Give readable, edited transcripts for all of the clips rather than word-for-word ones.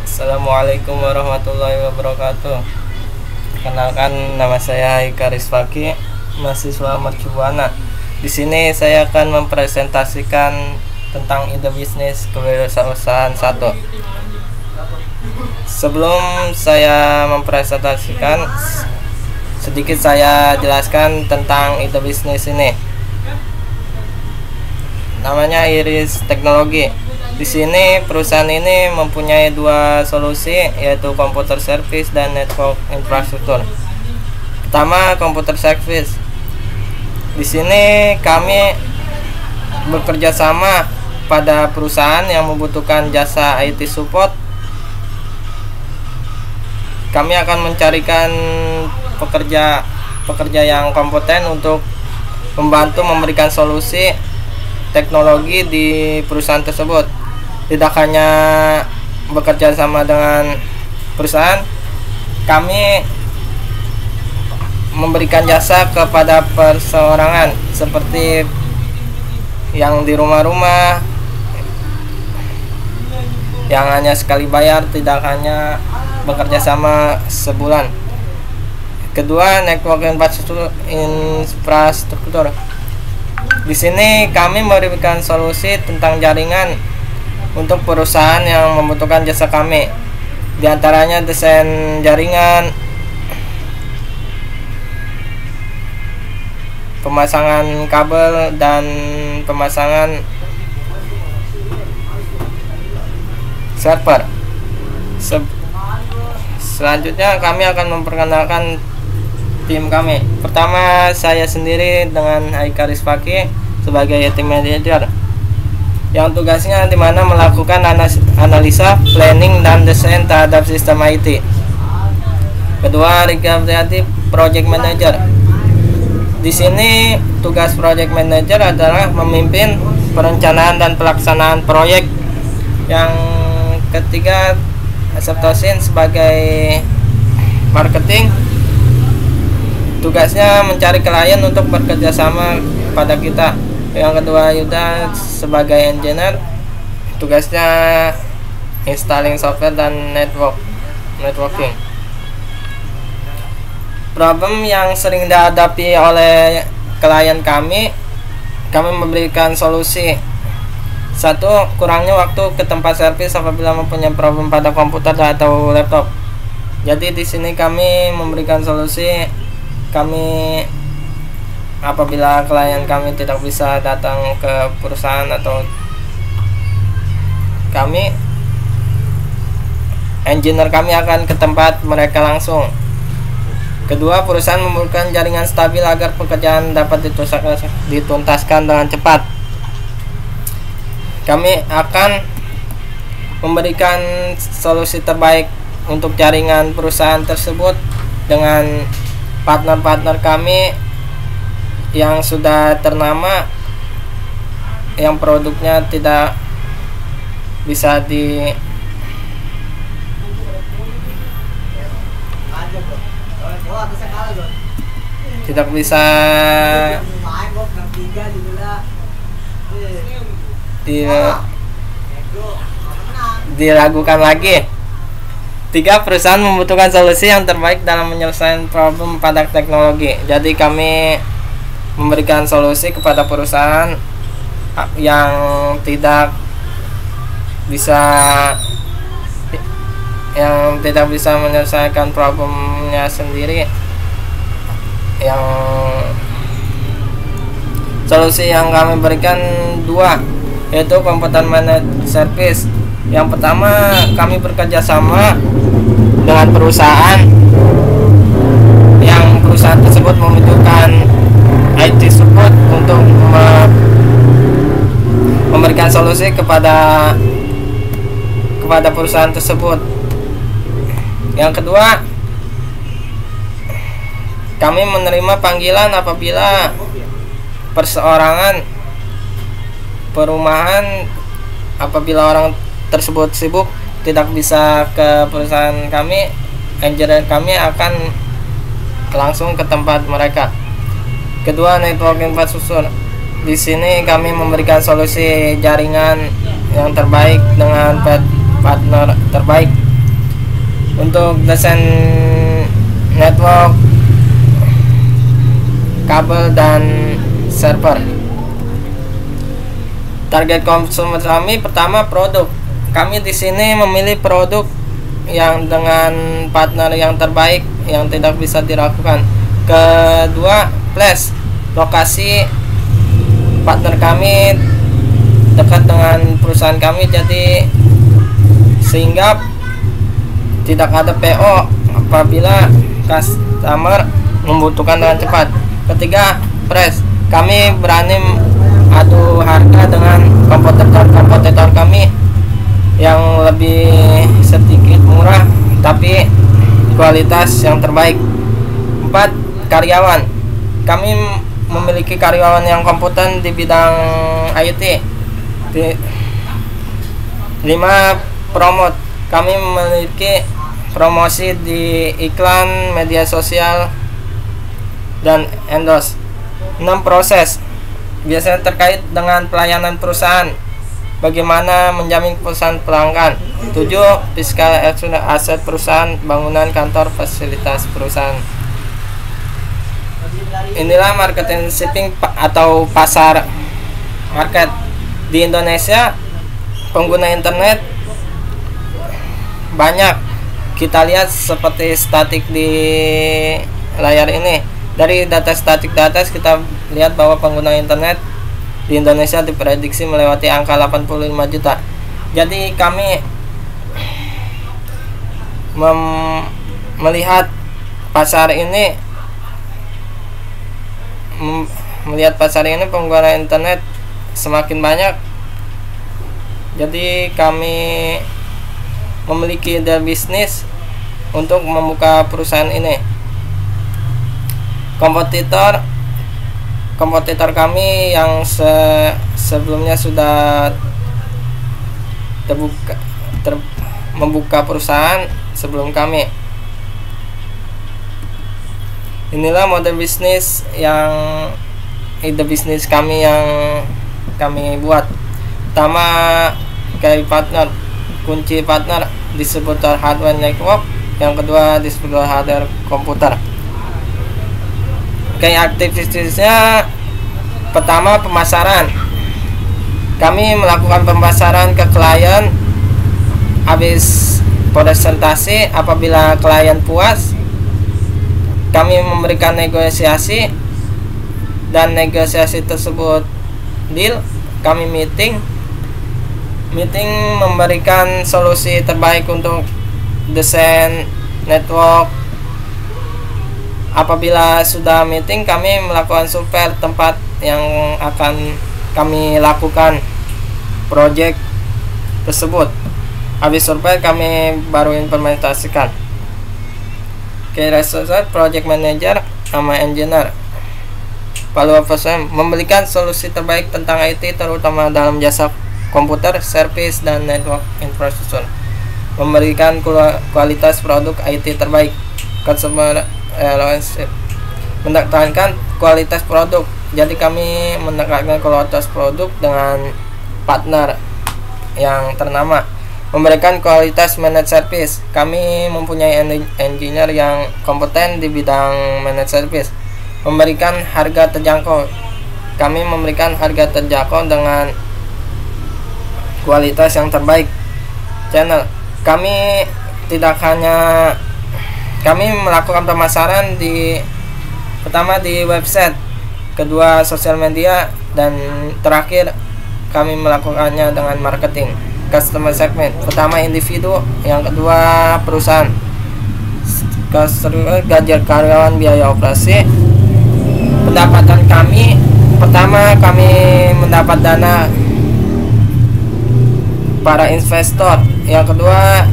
Assalamualaikum warahmatullahi wabarakatuh. Kenalkan, nama saya Haika Rizfaki, mahasiswa Mercubuana. Di sini saya akan mempresentasikan tentang ide bisnis kewirausahaan 1. Sebelum saya mempresentasikan, sedikit saya jelaskan tentang ide bisnis ini. Namanya Iris Teknologi. Di sini perusahaan ini mempunyai dua solusi, yaitu komputer service dan network infrastruktur. Pertama, komputer service. Di sini kami bekerja sama pada perusahaan yang membutuhkan jasa IT support. Kami akan mencarikan pekerja yang kompeten untuk membantu memberikan solusi teknologi di perusahaan tersebut. Tidak hanya bekerja sama dengan perusahaan, kami memberikan jasa kepada perseorangan, seperti yang di rumah-rumah yang hanya sekali bayar, tidak hanya bekerja sama sebulan. Kedua, network infrastruktur. Di sini kami memberikan solusi tentang jaringan untuk perusahaan yang membutuhkan jasa kami. Di antaranya desain jaringan, pemasangan kabel, dan pemasangan server. Selanjutnya kami akan memperkenalkan tim kami. Pertama, saya sendiri dengan Haika Rizfaki sebagai tim manager, yang tugasnya dimana melakukan analisa, planning, dan desain terhadap sistem IT. Kedua, Rika Priati, project manager. Di sini tugas project manager adalah memimpin perencanaan dan pelaksanaan proyek. Yang ketiga, Aseptosin sebagai marketing. Tugasnya mencari klien untuk bekerja sama pada kita. Yang kedua, Yuda sebagai engineer, tugasnya installing software dan networking. Problem yang sering dihadapi oleh klien kami memberikan solusi. 1. Kurangnya waktu ke tempat servis apabila mempunyai problem pada komputer atau laptop. Jadi di sini kami memberikan solusi. Apabila klien kami tidak bisa datang ke perusahaan, atau engineer kami akan ke tempat mereka langsung. Kedua, perusahaan memerlukan jaringan stabil agar pekerjaan dapat dituntaskan dengan cepat. Kami akan memberikan solusi terbaik untuk jaringan perusahaan tersebut dengan partner-partner kami yang sudah ternama, yang produknya tidak bisa diragukan lagi. 3. Perusahaan membutuhkan solusi yang terbaik dalam menyelesaikan problem pada teknologi. Jadi kami memberikan solusi kepada perusahaan yang tidak bisa menyelesaikan problemnya sendiri. Yang solusi yang kami berikan 2, yaitu komputer managed service. Yang pertama, kami bekerja sama dengan perusahaan yang perusahaan tersebut membutuhkan IT support untuk memberikan solusi kepada perusahaan tersebut. Yang kedua, kami menerima panggilan apabila perseorangan perumahan, apabila orang tersebut sibuk tidak bisa ke perusahaan kami, engineer kami akan langsung ke tempat mereka. Kedua, network infrastruktur. Di sini kami memberikan solusi jaringan yang terbaik dengan partner terbaik. untuk desain network, kabel dan server. Target konsumer kami pertama produk. Kami di sini memilih produk yang dengan partner yang terbaik yang tidak bisa diragukan. Kedua, flash. Lokasi partner kami dekat dengan perusahaan kami, jadi sehingga tidak ada PO apabila customer membutuhkan dengan cepat. Ketiga, price. Kami berani adu harga dengan kompetitor kami yang lebih sedikit murah tapi kualitas yang terbaik. 4, karyawan. Kami memiliki karyawan yang kompeten di bidang IT. 5, promote. Kami memiliki promosi di iklan, media sosial, dan endorse. 6, proses. Biasanya terkait dengan pelayanan perusahaan, bagaimana menjamin perusahaan pelanggan. 7, fiskal aset perusahaan, bangunan, kantor, fasilitas perusahaan. Inilah marketing shipping atau pasar market di Indonesia. Pengguna internet banyak, kita lihat seperti statik di layar ini. Dari data statik di atas kita lihat bahwa pengguna internet di Indonesia diprediksi melewati angka 85 juta. Jadi kami melihat pasar ini pengguna internet semakin banyak. Jadi kami memiliki ide bisnis untuk membuka perusahaan ini. Kompetitor kami yang sebelumnya sudah membuka perusahaan sebelum kami. Inilah model bisnis ide bisnis kami yang kami buat. Pertama, kayak partner. Kunci partner distributor hardware network. Yang kedua, distributor hardware komputer. Kayak aktivitasnya, pertama pemasaran. Kami melakukan pemasaran ke klien. Habis presentasi, apabila klien puas, kami memberikan negosiasi, dan negosiasi tersebut deal, kami meeting memberikan solusi terbaik untuk desain network. Apabila sudah meeting, kami melakukan survei tempat yang akan kami lakukan project tersebut. Habis survei, kami baru implementasikan. Researcher, project manager, sama engineer. Follow up person, memberikan solusi terbaik tentang IT, terutama dalam jasa komputer, service, dan network infrastruktur. Memberikan kualitas produk IT terbaik. Customer relationship, menekankan kualitas produk. Jadi kami menekankan kualitas produk dengan partner yang ternama. Memberikan kualitas managed service. Kami mempunyai engineer yang kompeten di bidang managed service. Memberikan harga terjangkau. Kami memberikan harga terjangkau dengan kualitas yang terbaik. Channel, kami melakukan pemasaran pertama di website, kedua sosial media, dan terakhir kami melakukannya dengan marketing. Customer segment, pertama individu, yang kedua perusahaan. Gaji karyawan, biaya operasi. Pendapatan kami, pertama kami mendapat dana para investor, yang kedua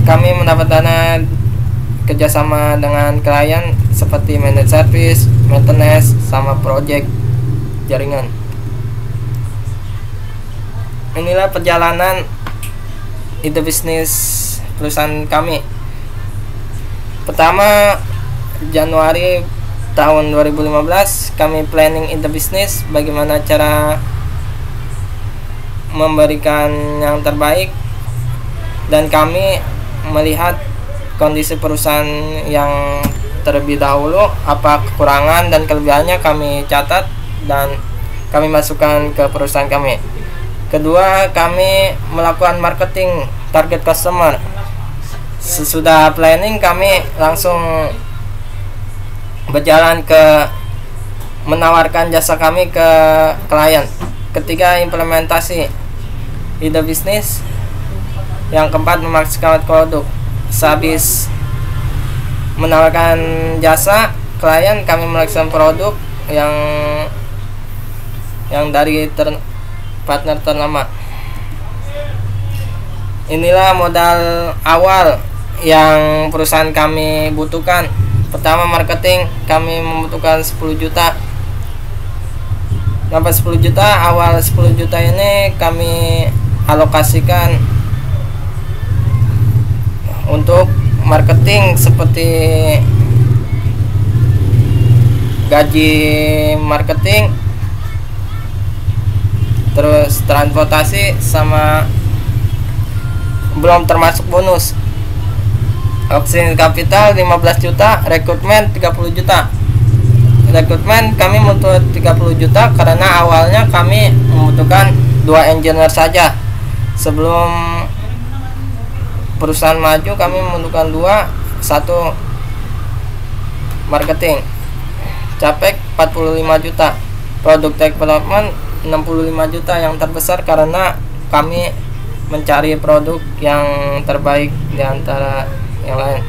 kami mendapat dana kerjasama dengan klien seperti managed service, maintenance, sama project jaringan. Inilah perjalanan ide bisnis perusahaan kami. Pertama, Januari tahun 2015 kami planning ide bisnis, bagaimana cara memberikan yang terbaik, dan kami melihat kondisi perusahaan yang terlebih dahulu, apa kekurangan dan kelebihannya kami catat dan kami masukkan ke perusahaan kami. Kedua, kami melakukan marketing target customer. Sesudah planning, kami langsung berjalan ke menawarkan jasa kami ke klien. Ketiga, implementasi ide bisnis. Yang keempat, memaksimalkan produk. Sehabis menawarkan jasa klien, kami melaksanakan produk yang dari partner ternama. Inilah modal awal yang perusahaan kami butuhkan. Pertama, marketing. Kami membutuhkan 10 juta. Dapat 10 juta, awal 10 juta ini kami alokasikan untuk marketing seperti gaji marketing, terus transportasi, sama belum termasuk bonus. Opsi kapital 15 juta, rekrutmen 30 juta. Rekrutmen kami membutuhkan 30 juta karena awalnya kami membutuhkan 2 engineer saja. Sebelum perusahaan maju, kami membutuhkan 1 marketing. Capek 45 juta. Product development 65 juta, yang terbesar karena kami mencari produk yang terbaik di antara yang lain.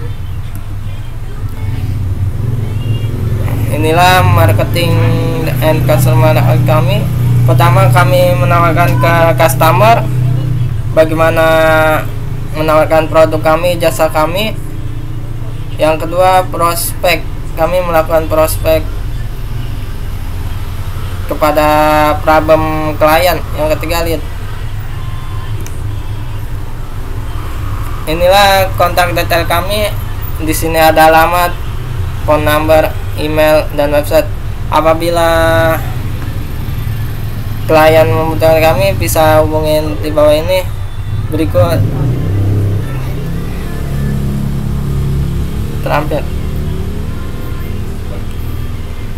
Inilah marketing and customer kami. Pertama, kami menawarkan ke customer bagaimana menawarkan produk kami, jasa kami. Yang kedua, prospek. Kami melakukan prospek kepada problem klien. Yang ketiga, lead. Inilah kontak detail kami. Di sini ada alamat, phone number, email, dan website. Apabila klien membutuhkan kami, bisa hubungin di bawah ini. Berikut terampil.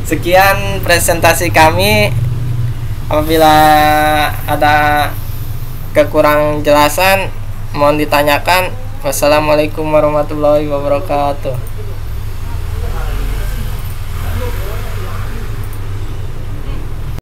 Sekian presentasi kami. Apabila ada kekurang jelasan, mohon ditanyakan. Wassalamualaikum warahmatullahi wabarakatuh.